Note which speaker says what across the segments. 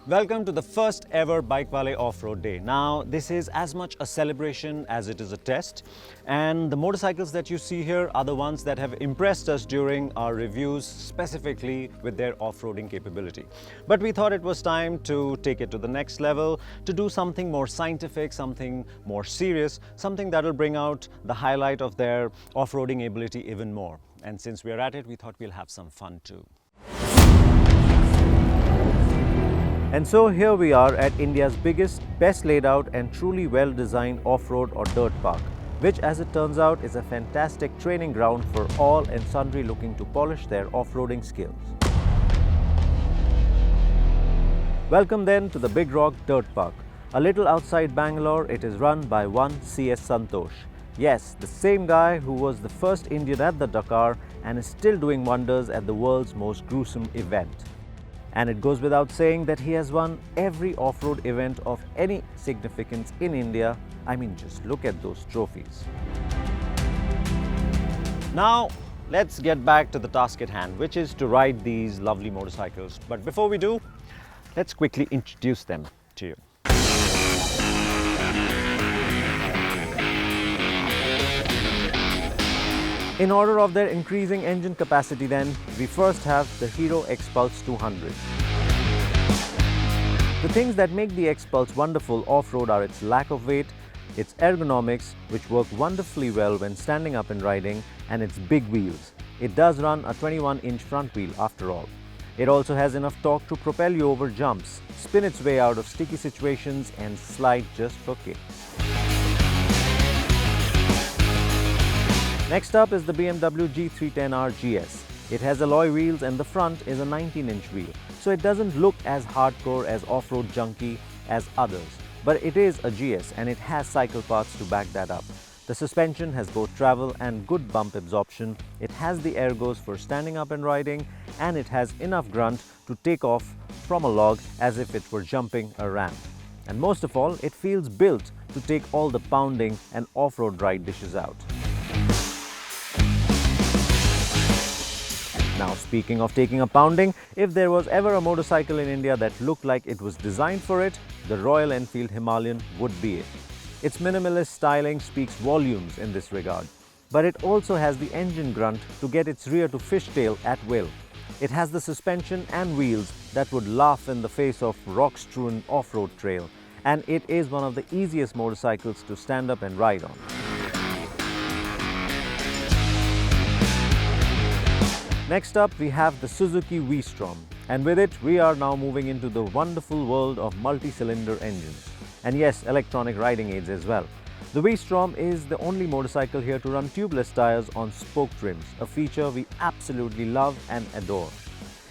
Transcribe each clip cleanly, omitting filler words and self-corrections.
Speaker 1: Welcome to the first ever BikeWale Off Road Day. Now, this is as much a celebration as it is a test, and the motorcycles that you see here are the ones that have impressed us during our reviews, specifically with their off-roading capability. But we thought it was time to take it to the next level, to do something more scientific, something more serious, something that will bring out the highlight of their off-roading ability even more. And since we're at it, we thought we'll have some fun too. And so here we are at India's biggest, best laid out and truly well designed off-road or dirt park, which as it turns out is a fantastic training ground for all and sundry looking to polish their off-roading skills. Welcome then to the Big Rock Dirt Park. A little outside Bangalore, it is run by one CS Santosh. Yes, the same guy who was the first Indian at the Dakar and is still doing wonders at the world's most gruesome event. And it goes without saying that he has won every off-road event of any significance in India. I mean, just look at those trophies. Now, let's get back to the task at hand, which is to ride these lovely motorcycles. But before we do, let's quickly introduce them to you. In order of their increasing engine capacity then, we first have the Hero Xpulse200. The things that make the Xpulse wonderful off-road are its lack of weight, its ergonomics, which work wonderfully well when standing up and riding, and its big wheels. It does run a 21-inch front wheel after all. It also has enough torque to propel you over jumps, spin its way out of sticky situations, and slide just for kicks. Next up is the BMW G 310R GS. It has alloy wheels and the front is a 19-inch wheel, so it doesn't look as hardcore as off-road junky as others. But it is a GS and it has cycle parts to back that up. The suspension has both travel and good bump absorption. It has the ergos for standing up and riding, and it has enough grunt to take off from a log as if it were jumping a ramp. And most of all, it feels built to take all the pounding and off-road ride dishes out. Now, speaking of taking a pounding, if there was ever a motorcycle in India that looked like it was designed for it, the Royal Enfield Himalayan would be it. Its minimalist styling speaks volumes in this regard, but it also has the engine grunt to get its rear to fishtail at will. It has the suspension and wheels that would laugh in the face of rock-strewn off-road trail, and it is one of the easiest motorcycles to stand up and ride on. Next up, we have the Suzuki V-Strom, and with it, we are now moving into the wonderful world of multi-cylinder engines. And yes, electronic riding aids as well. The V-Strom is the only motorcycle here to run tubeless tires on spoked rims, a feature we absolutely love and adore.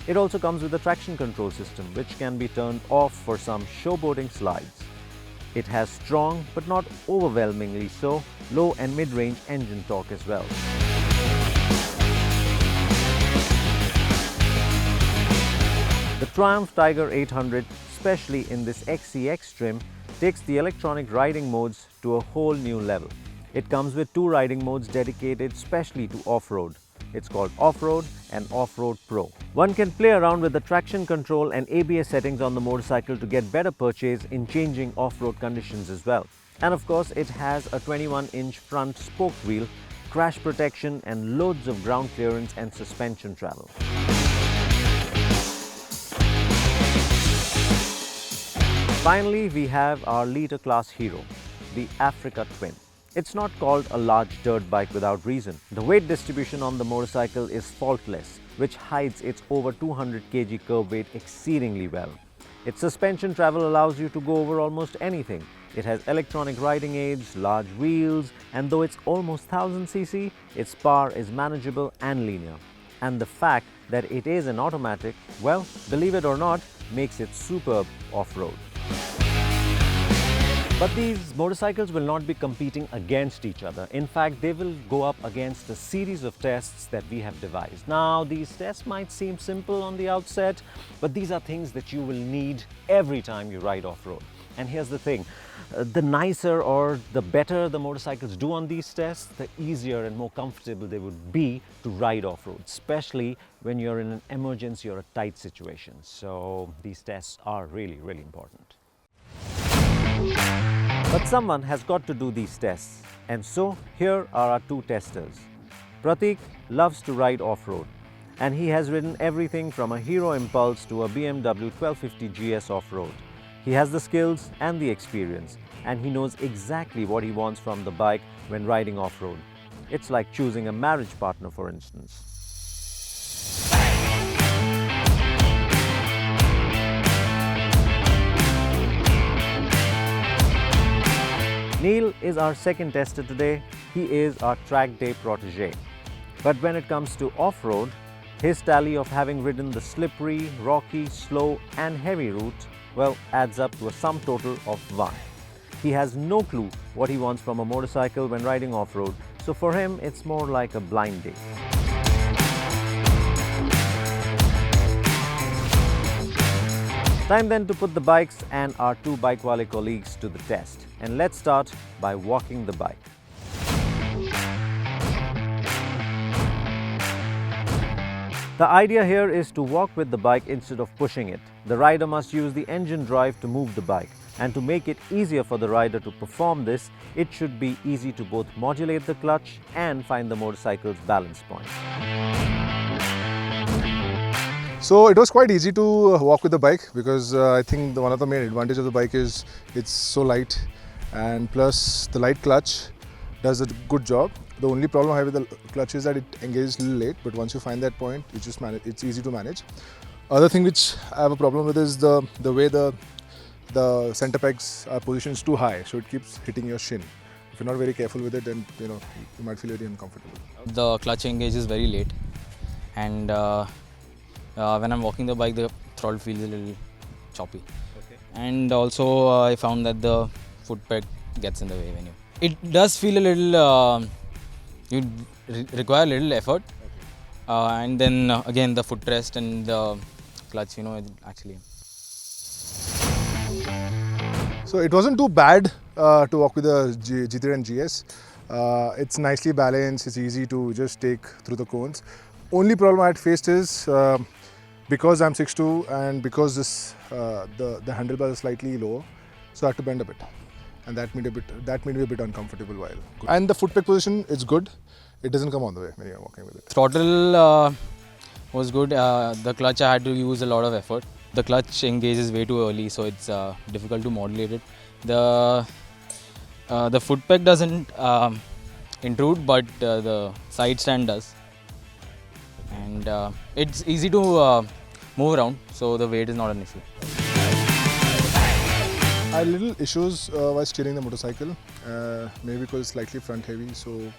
Speaker 1: It also comes with a traction control system, which can be turned off for some showboating slides. It has strong, but not overwhelmingly so, low and mid-range engine torque as well. The Triumph Tiger 800, especially in this XCX trim, takes the electronic riding modes to a whole new level. It comes with two riding modes dedicated specially to off-road. It's called Off-Road and Off-Road Pro. One can play around with the traction control and ABS settings on the motorcycle to get better purchase in changing off-road conditions as well. And of course, it has a 21-inch front spoked wheel, crash protection, and loads of ground clearance and suspension travel. Finally, we have our liter class hero, the Africa Twin. It's not called a large dirt bike without reason. The weight distribution on the motorcycle is faultless, which hides its over 200 kg curb weight exceedingly well. Its suspension travel allows you to go over almost anything. It has electronic riding aids, large wheels, and though it's almost 1000 cc, its power is manageable and linear. And the fact that it is an automatic, well, believe it or not, makes it superb off-road. But these motorcycles will not be competing against each other. In fact, they will go up against a series of tests that we have devised. Now, these tests might seem simple on the outset, but these are things that you will need every time you ride off-road. And here's the thing, The nicer or the better the motorcycles do on these tests, the easier and more comfortable they would be to ride off-road, especially when you're in an emergency or a tight situation. So these tests are really, really important. But someone has got to do these tests, and so here are our two testers. Pratik loves to ride off-road, and he has ridden everything from a Hero Xpulse to a BMW 1250 GS off-road. He has the skills and the experience, and he knows exactly what he wants from the bike when riding off-road. It's like choosing a marriage partner, for instance. Neil is our second tester today. He is our track day protege. But when it comes to off-road, his tally of having ridden the slippery, rocky, slow and heavy route, well, adds up to a sum total of 1. He has no clue what he wants from a motorcycle when riding off-road, so for him it's more like a blind date. Time then to put the bikes and our two BikeWale colleagues to the test. And let's start by walking the bike. The idea here is to walk with the bike instead of pushing it. The rider must use the engine drive to move the bike. And to make it easier for the rider to perform this, it should be easy to both modulate the clutch and find the motorcycle's balance point.
Speaker 2: So it was quite easy to walk with the bike because I think one of the main advantages of the bike is it's so light, and plus the light clutch does a good job. The only problem I have with the clutch is that it engages a little late, but once you find that point, you just manage, it's easy to manage. Other thing which I have a problem with is the way the center pegs are positioned too high, so it keeps hitting your shin. If you're not very careful with it, then you might feel very uncomfortable.
Speaker 3: The clutch engages very late, and when I'm walking the bike, the throttle feels a little choppy.
Speaker 1: Okay.
Speaker 3: And also I found that the foot peg gets in the way when you. It does feel a little. You require a little effort, and then again the footrest and the clutch, it actually.
Speaker 2: So it wasn't too bad to walk with the G3 and GS. It's nicely balanced, it's easy to just take through the cones. Only problem I had faced is because I'm 6'2" and because the handlebars are slightly lower, so I had to bend a bit. And that made me a bit uncomfortable while. And the foot peg position, it's good. It doesn't come on the way when you're walking with it.
Speaker 3: Throttle was good. The clutch I had to use a lot of effort. The clutch engages way too early, so it's difficult to modulate it. The foot peg doesn't intrude, but the side stand does. And it's easy to move around, so the weight is not an issue.
Speaker 2: I had little issues while steering the motorcycle, maybe because it's slightly front heavy, so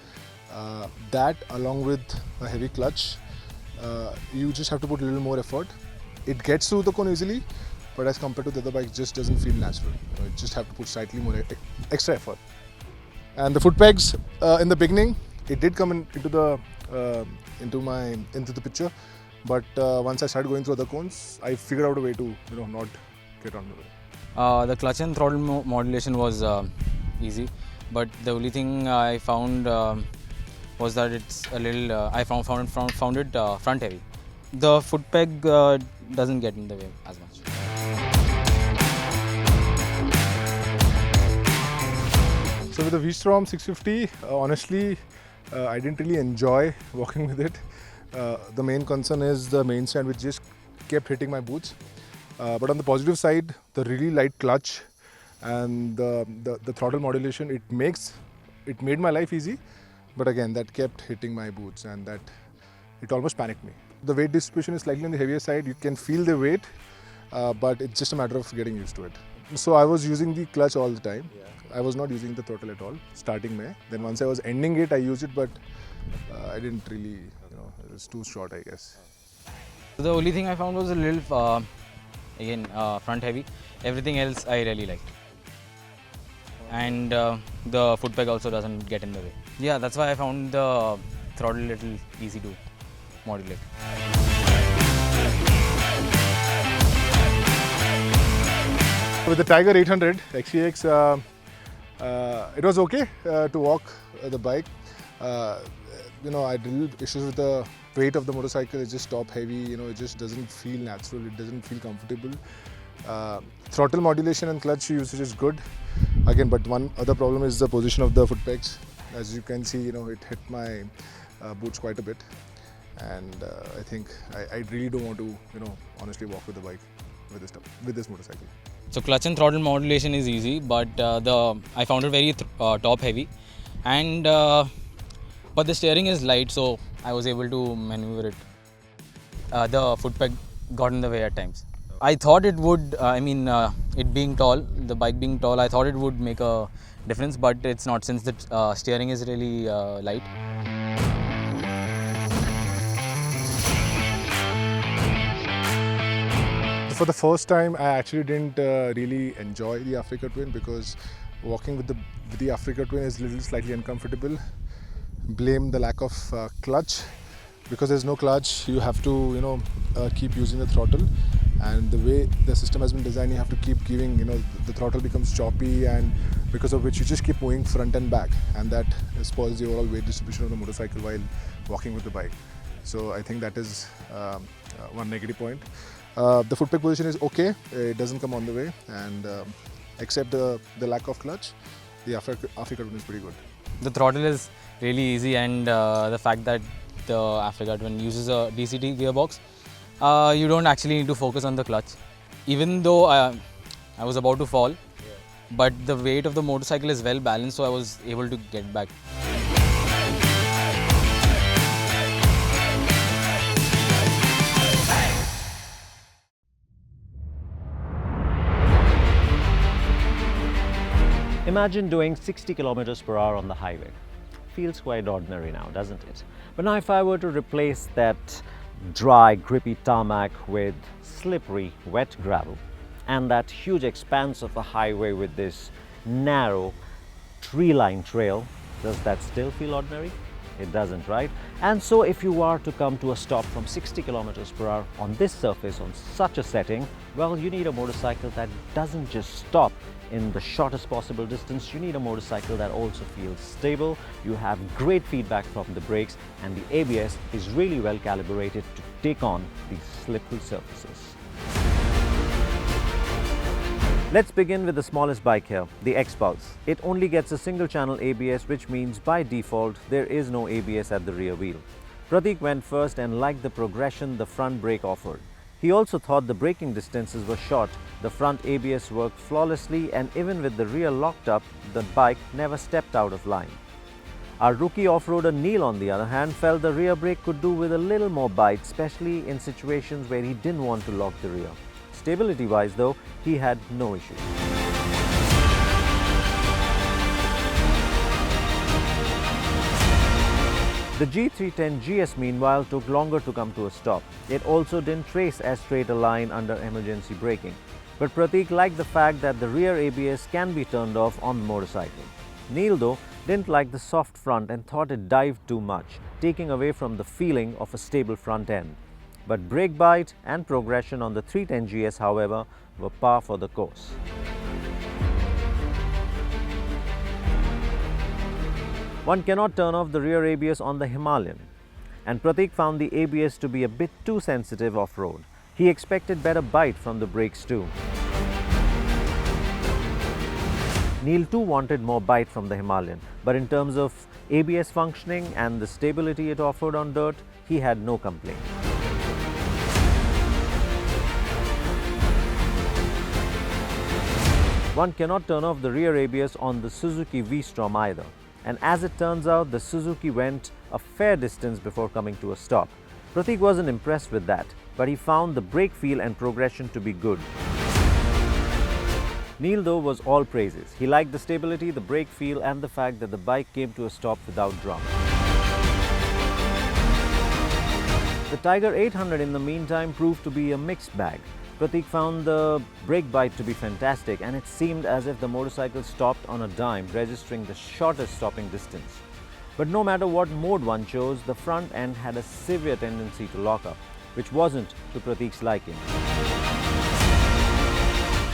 Speaker 2: that along with a heavy clutch, you just have to put a little more effort. It gets through the cone easily, but as compared to the other bike, it just doesn't feel natural. You just have to put slightly more extra effort. And the foot pegs, in the beginning, it did come into the picture, but once I started going through other cones, I figured out a way to not get on the way.
Speaker 3: The clutch and throttle modulation was easy, but the only thing I found was that it's a little. I found it front heavy. The foot peg doesn't get in the way as much.
Speaker 2: So with the V-Strom 650, honestly, I didn't really enjoy walking with it. The main concern is the main stand, which just kept hitting my boots. But on the positive side, the really light clutch and the throttle modulation, it made my life easy. But again, that kept hitting my boots, and that it almost panicked me. The weight distribution is slightly on the heavier side. You can feel the weight, but it's just a matter of getting used to it. So I was using the clutch all the time. I was not using the throttle at all, starting May. Then once I was ending it, I used it, but I didn't really, it was too short, I guess.
Speaker 3: The only thing I found was a little, front heavy. Everything else I really liked. And the foot peg also doesn't get in the way. Yeah, that's why I found the throttle a little easy to modulate.
Speaker 2: With the Tiger 800 XEX, It was okay to walk the bike. I had little issues with the weight of the motorcycle. It's just top heavy. It just doesn't feel natural. It doesn't feel comfortable. Throttle modulation and clutch usage is good. Again, but one other problem is the position of the foot pegs. As you can see, it hit my boots quite a bit. And I think I really don't want to, honestly walk with the bike with this motorcycle.
Speaker 3: So clutch and throttle modulation is easy, but I found it very top heavy, and but the steering is light, so I was able to maneuver it. The foot peg got in the way at times. I thought it would. It being tall, the bike being tall, I thought it would make a difference, but it's not, since the steering is really light.
Speaker 2: For the first time, I actually didn't really enjoy the Africa Twin, because walking with the Africa Twin is slightly uncomfortable. Blame the lack of clutch, because there's no clutch. You have to keep using the throttle, and the way the system has been designed, you have to keep giving, the throttle becomes choppy, and because of which you just keep moving front and back, and that spoils the overall weight distribution of the motorcycle while walking with the bike. So I think that is one negative point. The foot peg position is okay. It doesn't come on the way, and except the lack of clutch, the Africa Twin is pretty good.
Speaker 3: The throttle is really easy, and the fact that the Africa Twin uses a DCT gearbox, you don't actually need to focus on the clutch. Even though I was about to fall, but the weight of the motorcycle is well balanced, so I was able to get back.
Speaker 1: Imagine doing 60 kilometers per hour on the highway. Feels quite ordinary now, doesn't it? But now if I were to replace that dry, grippy tarmac with slippery, wet gravel, and that huge expanse of a highway with this narrow, tree-lined trail, does that still feel ordinary? It doesn't, right? And so if you are to come to a stop from 60 kilometers per hour on this surface, on such a setting, well, you need a motorcycle that doesn't just stop in the shortest possible distance. You need a motorcycle that also feels stable. You have great feedback from the brakes, and the ABS is really well calibrated to take on these slippery surfaces. Let's begin with the smallest bike here, the Xpulse. It only gets a single channel ABS, which means by default there is no ABS at the rear wheel. Pratik went first and liked the progression the front brake offered. He also thought the braking distances were short. The front ABS worked flawlessly, and even with the rear locked up, the bike never stepped out of line. Our rookie off-roader Neil, on the other hand, felt the rear brake could do with a little more bite, especially in situations where he didn't want to lock the rear. Stability-wise though, he had no issues. The G310 GS meanwhile took longer to come to a stop. It also didn't trace as straight a line under emergency braking. But Pratik liked the fact that the rear ABS can be turned off on the motorcycle. Neil though didn't like the soft front and thought it dived too much, taking away from the feeling of a stable front end. But brake bite and progression on the 310 GS, however, were par for the course. One cannot turn off the rear ABS on the Himalayan, and Pratik found the ABS to be a bit too sensitive off-road. He expected better bite from the brakes too. Neil too wanted more bite from the Himalayan, but in terms of ABS functioning and the stability it offered on dirt, he had no complaint. One cannot turn off the rear ABS on the Suzuki V-Strom either. And as it turns out, the Suzuki went a fair distance before coming to a stop. Pratik wasn't impressed with that, but he found the brake feel and progression to be good. Neil though was all praises. He liked the stability, the brake feel, and the fact that the bike came to a stop without drama. The Tiger 800 in the meantime proved to be a mixed bag. Pratik found the brake bite to be fantastic, and it seemed as if the motorcycle stopped on a dime, registering the shortest stopping distance. But no matter what mode one chose, the front end had a severe tendency to lock up, which wasn't to Pratik's liking.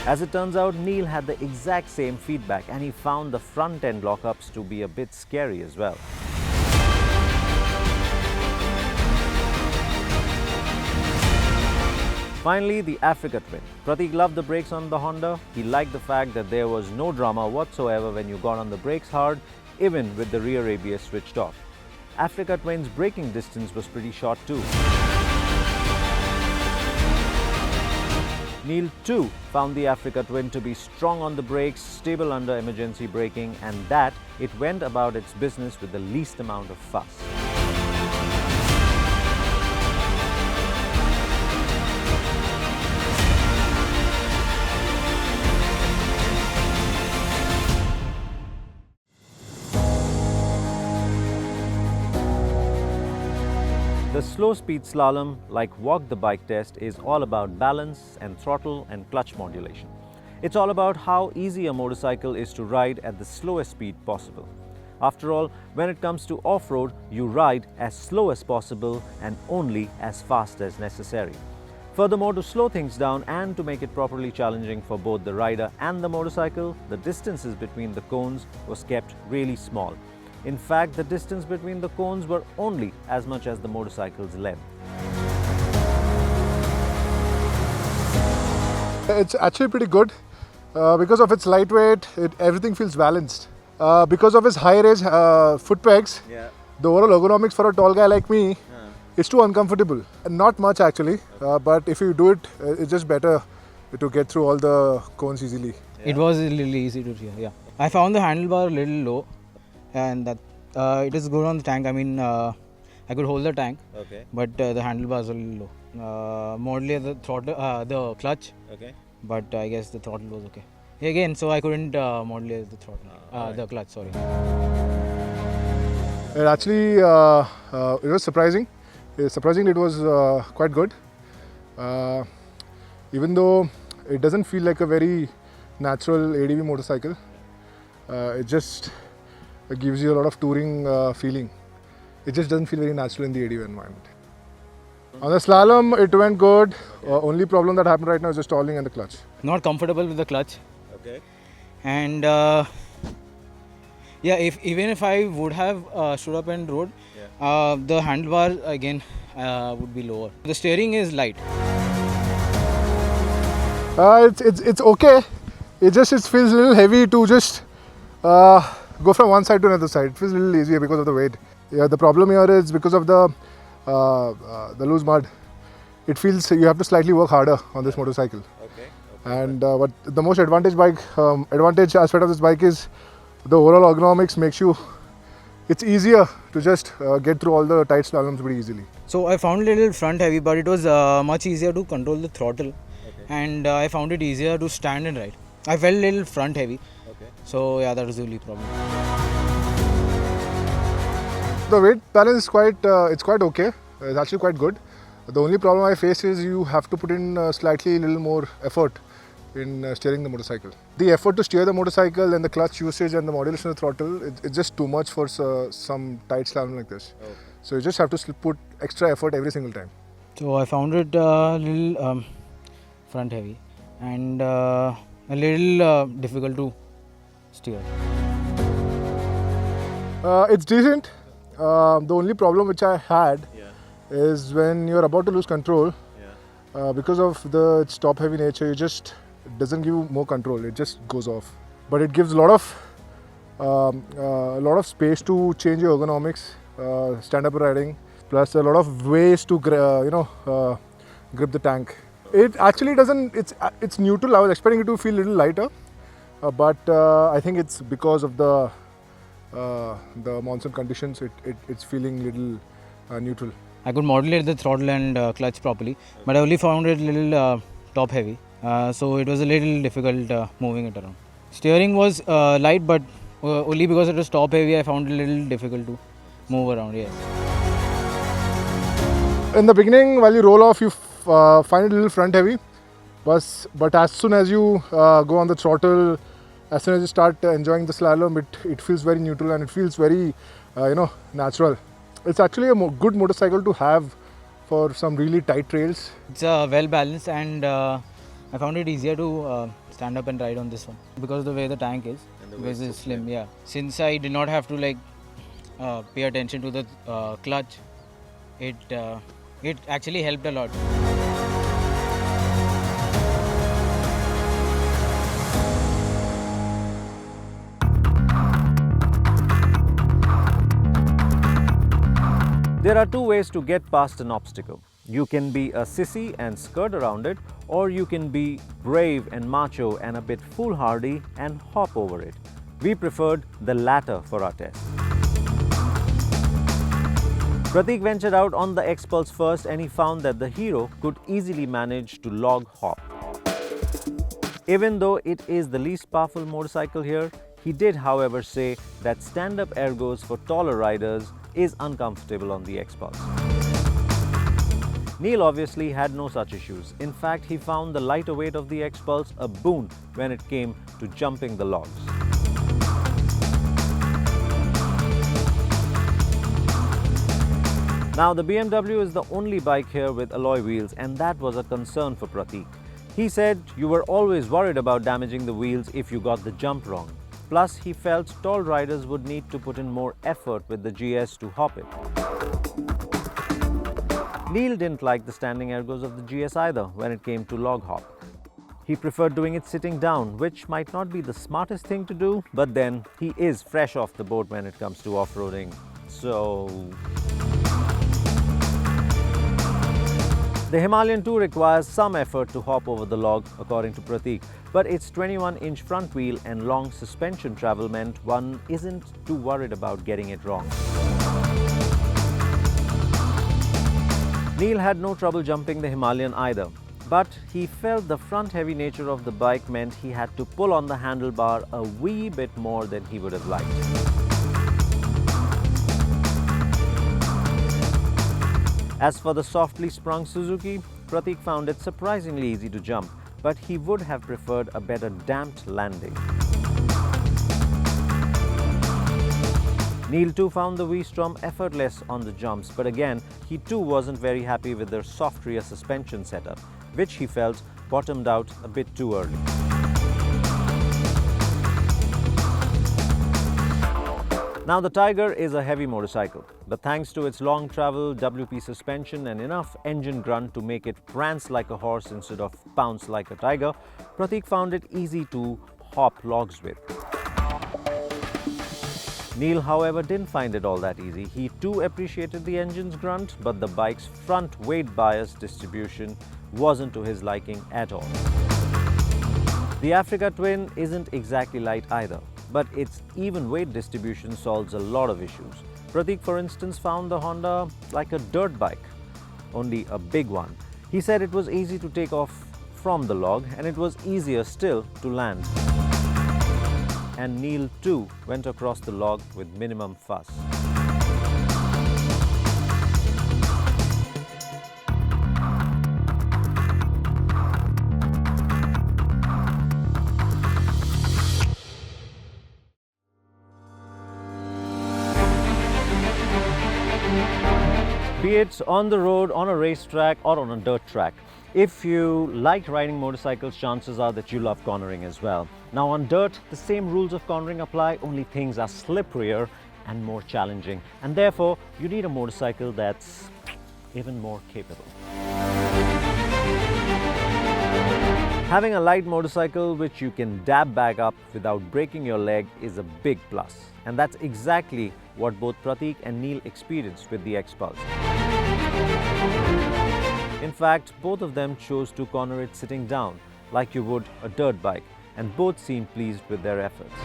Speaker 1: As it turns out, Neil had the exact same feedback and he found the front end lockups to be a bit scary as well. Finally, the Africa Twin. Prateek loved the brakes on the Honda. He liked the fact that there was no drama whatsoever when you got on the brakes hard, even with the rear ABS switched off. Africa Twin's braking distance was pretty short too. Neil too found the Africa Twin to be strong on the brakes, stable under emergency braking, and that it went about its business with the least amount of fuss. The slow speed slalom, like Walk the Bike test, is all about balance and throttle and clutch modulation. It's all about how easy a motorcycle is to ride at the slowest speed possible. After all, when it comes to off-road, you ride as slow as possible and only as fast as necessary. Furthermore, to slow things down and to make it properly challenging for both the rider and the motorcycle, the distances between the cones was kept really small. In fact, the distance between the cones were only as much as the motorcycle's length.
Speaker 2: It's actually pretty good. Because of its lightweight, everything feels balanced. Because of its high raise foot pegs, the overall ergonomics for a tall guy like me is too uncomfortable. Not much actually, but if you do it, it's just better to get through all the cones easily.
Speaker 3: It was a little easy to steer, yeah. I found the handlebar a little low, and that it is good on the tank. I mean, I could hold the tank, but the handlebar is a little low. Moderately the throttle, the clutch, but I guess the throttle was okay. Again, so I couldn't modulate the throttle, the clutch. Sorry.
Speaker 2: It actually it was surprising. Surprisingly, it was quite good. Even though it doesn't feel like a very natural ADV motorcycle, it just gives you a lot of touring feeling. It just doesn't feel very natural in the ADV environment. On the slalom, it went good. Only problem that happened right now is the stalling and the clutch.
Speaker 3: Not comfortable with the clutch. And yeah, even if I would have stood up and rode, the handlebar again would be lower. The steering is light.
Speaker 2: It's okay. It feels a little heavy to just go from one side to another side. It feels a little easier because of the weight. Yeah, the problem here is because of the loose mud. It feels you have to slightly work harder on this motorcycle. And what the most advantage aspect of this bike is the overall ergonomics makes it's easier to just get through all the tight slaloms pretty easily.
Speaker 3: So I found it a little front heavy, but it was much easier to control the throttle, and I found it easier to stand and ride. I felt a little front heavy, so yeah, that was the only problem.
Speaker 2: The weight balance is quite okay. It's actually quite good. The only problem I face is you have to put in slightly little more effort in steering the motorcycle. The effort to steer the motorcycle and the clutch usage and the modulation of the throttle, it's just too much for some tight slalom like this. So you just have to put extra effort every single time.
Speaker 3: So I found it a little front heavy and a little difficult to steer.
Speaker 2: It's decent. The only problem which I had is when you're about to lose control, because of its top heavy nature, it just doesn't give you more control. It just goes off. But it gives a lot of space to change your ergonomics, stand-up riding, plus a lot of ways to grip the tank. It actually doesn't. It's neutral. I was expecting it to feel a little lighter, but I think it's because of the monsoon conditions. It's feeling a little neutral.
Speaker 3: I could modulate the throttle and clutch properly, but I only found it a little top heavy, so it was a little difficult moving it around. Steering was light, but only because it was top heavy, I found it a little difficult to move around. Yes.
Speaker 2: In the beginning, while you roll off, you find it a little front heavy, but as soon as you go on the throttle, as soon as you start enjoying the slalom, it feels very neutral and it feels very natural. It's actually a good motorcycle to have for some really tight trails.
Speaker 3: It's well balanced, and I found it easier to stand up and ride on this one because of the way the tank is,
Speaker 1: And the
Speaker 3: because
Speaker 1: weight
Speaker 3: it's
Speaker 1: so
Speaker 3: slim.
Speaker 1: slim.
Speaker 3: Yeah, since I did not have to like pay attention to the clutch, it actually helped a lot.
Speaker 1: There are two ways to get past an obstacle. You can be a sissy and skirt around it, or you can be brave and macho and a bit foolhardy and hop over it. We preferred the latter for our test. Pratik ventured out on the Xpulse first and he found that the Hero could easily manage to log hop. Even though it is the least powerful motorcycle here, he did however say that stand-up ergos for taller riders is uncomfortable on the Xpulse. Neil obviously had no such issues. In fact, he found the lighter weight of the Xpulse a boon when it came to jumping the logs. Now, the BMW is the only bike here with alloy wheels, and that was a concern for Pratik. He said you were always worried about damaging the wheels if you got the jump wrong. Plus, he felt tall riders would need to put in more effort with the GS to hop it. Neil didn't like the standing ergos of the GS either when it came to log hop. He preferred doing it sitting down, which might not be the smartest thing to do, but then he is fresh off the boat when it comes to off-roading. So the Himalayan 2 requires some effort to hop over the log, according to Pratik, but its 21-inch front wheel and long suspension travel meant one isn't too worried about getting it wrong. Neil had no trouble jumping the Himalayan either, but he felt the front-heavy nature of the bike meant he had to pull on the handlebar a wee bit more than he would have liked. As for the softly sprung Suzuki, Pratik found it surprisingly easy to jump, but he would have preferred a better damped landing. Neil too found the V-Strom effortless on the jumps, but again, he too wasn't very happy with their soft rear suspension setup, which he felt bottomed out a bit too early. Now, the Tiger is a heavy motorcycle, but thanks to its long travel, WP suspension and enough engine grunt to make it prance like a horse instead of pounce like a tiger, Pratik found it easy to hop logs with. Neil, however, didn't find it all that easy. He too appreciated the engine's grunt, but the bike's front weight bias distribution wasn't to his liking at all. The Africa Twin isn't exactly light either, but its even weight distribution solves a lot of issues. Pratik, for instance, found the Honda like a dirt bike, only a big one. He said it was easy to take off from the log and it was easier still to land. And Neil too went across the log with minimum fuss. Be it on the road, on a racetrack or on a dirt track. If you like riding motorcycles, chances are that you love cornering as well. Now on dirt, the same rules of cornering apply, only things are slipperier and more challenging. And therefore, you need a motorcycle that's even more capable. Having a light motorcycle which you can dab back up without breaking your leg is a big plus. And that's exactly what both Pratik and Neil experienced with the Xpulse. In fact, both of them chose to corner it sitting down, like you would a dirt bike, and both seemed pleased with their efforts.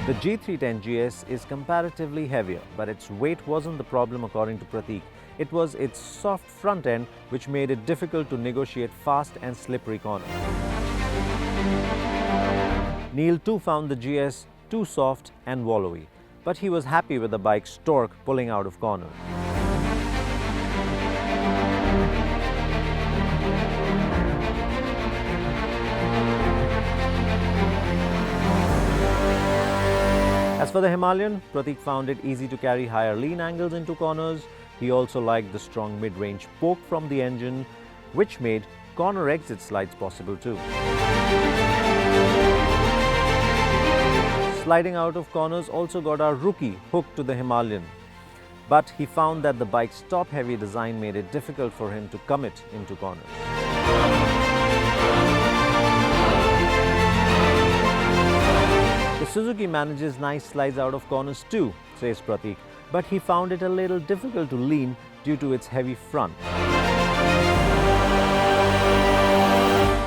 Speaker 1: The G310 GS is comparatively heavier, but its weight wasn't the problem according to Pratik. It was its soft front end which made it difficult to negotiate fast and slippery corners. Neil too found the GS too soft and wallowy, but he was happy with the bike's torque pulling out of corners. As for the Himalayan, Pratik found it easy to carry higher lean angles into corners. He also liked the strong mid-range poke from the engine, which made corner exit slides possible too. Sliding out of corners also got our rookie hooked to the Himalayan, but he found that the bike's top-heavy design made it difficult for him to commit into corners. The Suzuki manages nice slides out of corners too, says Pratik, but he found it a little difficult to lean due to its heavy front.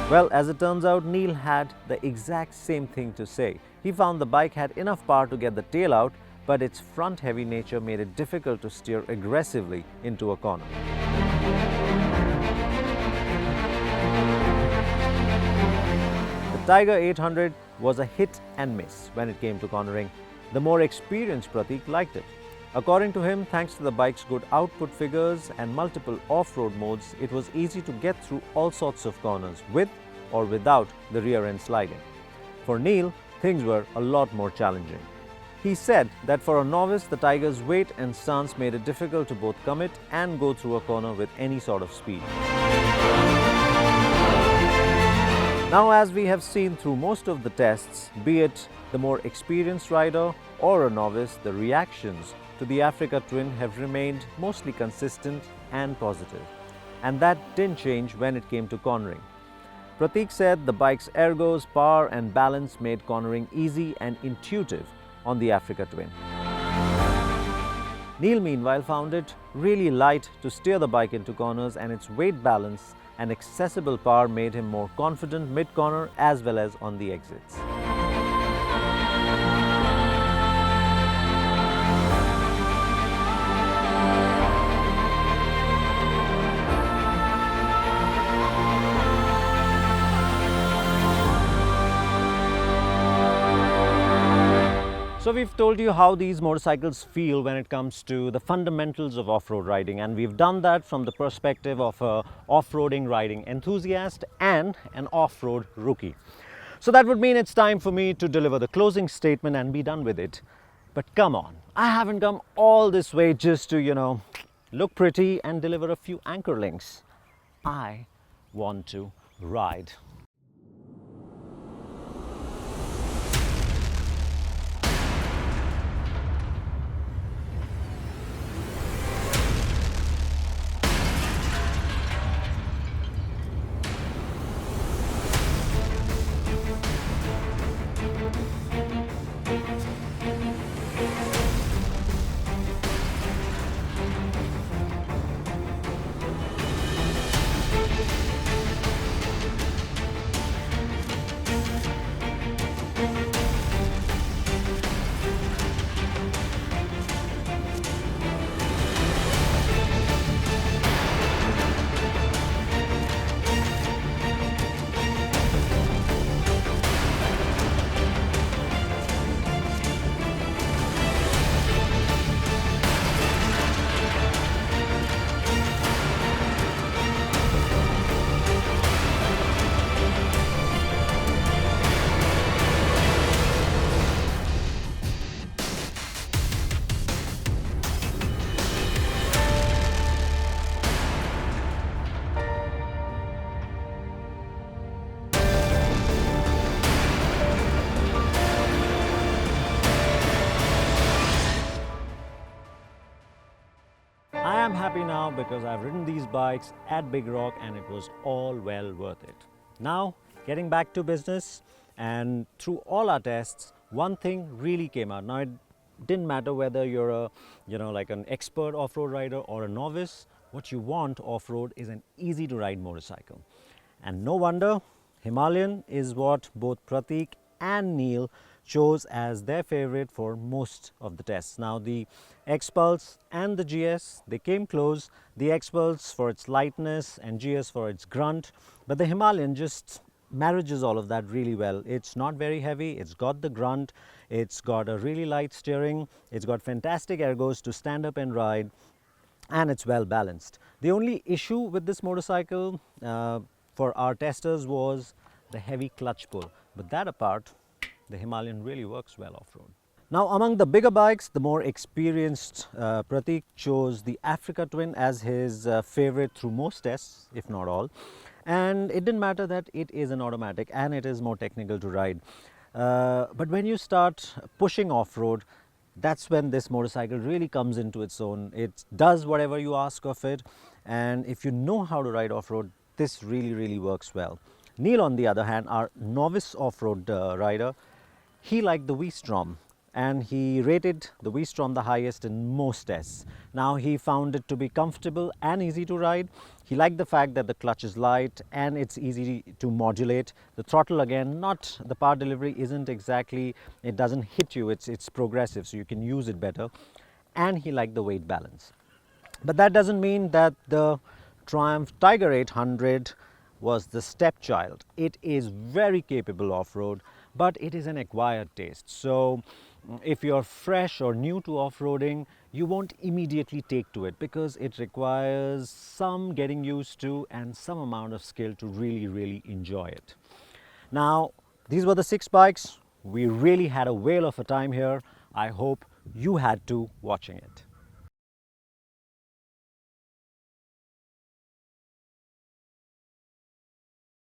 Speaker 1: Well, as it turns out, Neil had the exact same thing to say. He found the bike had enough power to get the tail out, but its front-heavy nature made it difficult to steer aggressively into a corner. The Tiger 800 was a hit and miss when it came to cornering. The more experienced Pratik liked it. According to him, thanks to the bike's good output figures and multiple off-road modes, it was easy to get through all sorts of corners with or without the rear end sliding. For Neil, things were a lot more challenging. He said that for a novice, the Tiger's weight and stance made it difficult to both commit and go through a corner with any sort of speed. Now, as we have seen through most of the tests, be it the more experienced rider or a novice, the reactions to the Africa Twin have remained mostly consistent and positive. And that didn't change when it came to cornering. Pratik said the bike's ergos, power and balance made cornering easy and intuitive on the Africa Twin. Neil meanwhile found it really light to steer the bike into corners, and its weight balance and accessible power made him more confident mid-corner as well as on the exits. So we've told you how these motorcycles feel when it comes to the fundamentals of off-road riding, and we've done that from the perspective of an off-roading riding enthusiast and an off-road rookie. So that would mean it's time for me to deliver the closing statement and be done with it. But come on, I haven't come all this way just to, look pretty and deliver a few anchor links. I want to ride. I am happy now because I've ridden these bikes at Big Rock and it was all well worth it. Now, getting back to business, and through all our tests, one thing really came out. Now, it didn't matter whether you're a, like an expert off-road rider or a novice. What you want off-road is an easy to ride motorcycle. And no wonder, Himalayan is what both Pratik and Neil chose as their favorite for most of the tests. Now, the Xpulse and the GS, they came close. The Xpulse for its lightness and GS for its grunt, but the Himalayan just marriages all of that really well. It's not very heavy, it's got the grunt, it's got a really light steering, it's got fantastic ergos to stand up and ride, and it's well balanced. The only issue with this motorcycle for our testers was the heavy clutch pull, but that apart, the Himalayan really works well off-road. Now, among the bigger bikes, the more experienced Pratik chose the Africa Twin as his favorite through most tests, if not all. And it didn't matter that it is an automatic and it is more technical to ride. But when you start pushing off-road, that's when this motorcycle really comes into its own. It does whatever you ask of it, and if you know how to ride off-road, this really works well. Neil, on the other hand, our novice off-road rider, he liked the V-Strom and he rated the V-Strom the highest in most tests. Now, he found it to be comfortable and easy to ride. He liked the fact that the clutch is light and it's easy to modulate. The throttle, again, not the power delivery isn't exactly, it doesn't hit you, it's progressive, so you can use it better. And he liked the weight balance. But that doesn't mean that the Triumph Tiger 800 was the stepchild. It is very capable off-road, but it is an acquired taste. So if you're fresh or new to off-roading, you won't immediately take to it because it requires some getting used to and some amount of skill to really enjoy it. Now, these were the 6 bikes. We really had a whale of a time here. I hope you had too watching it.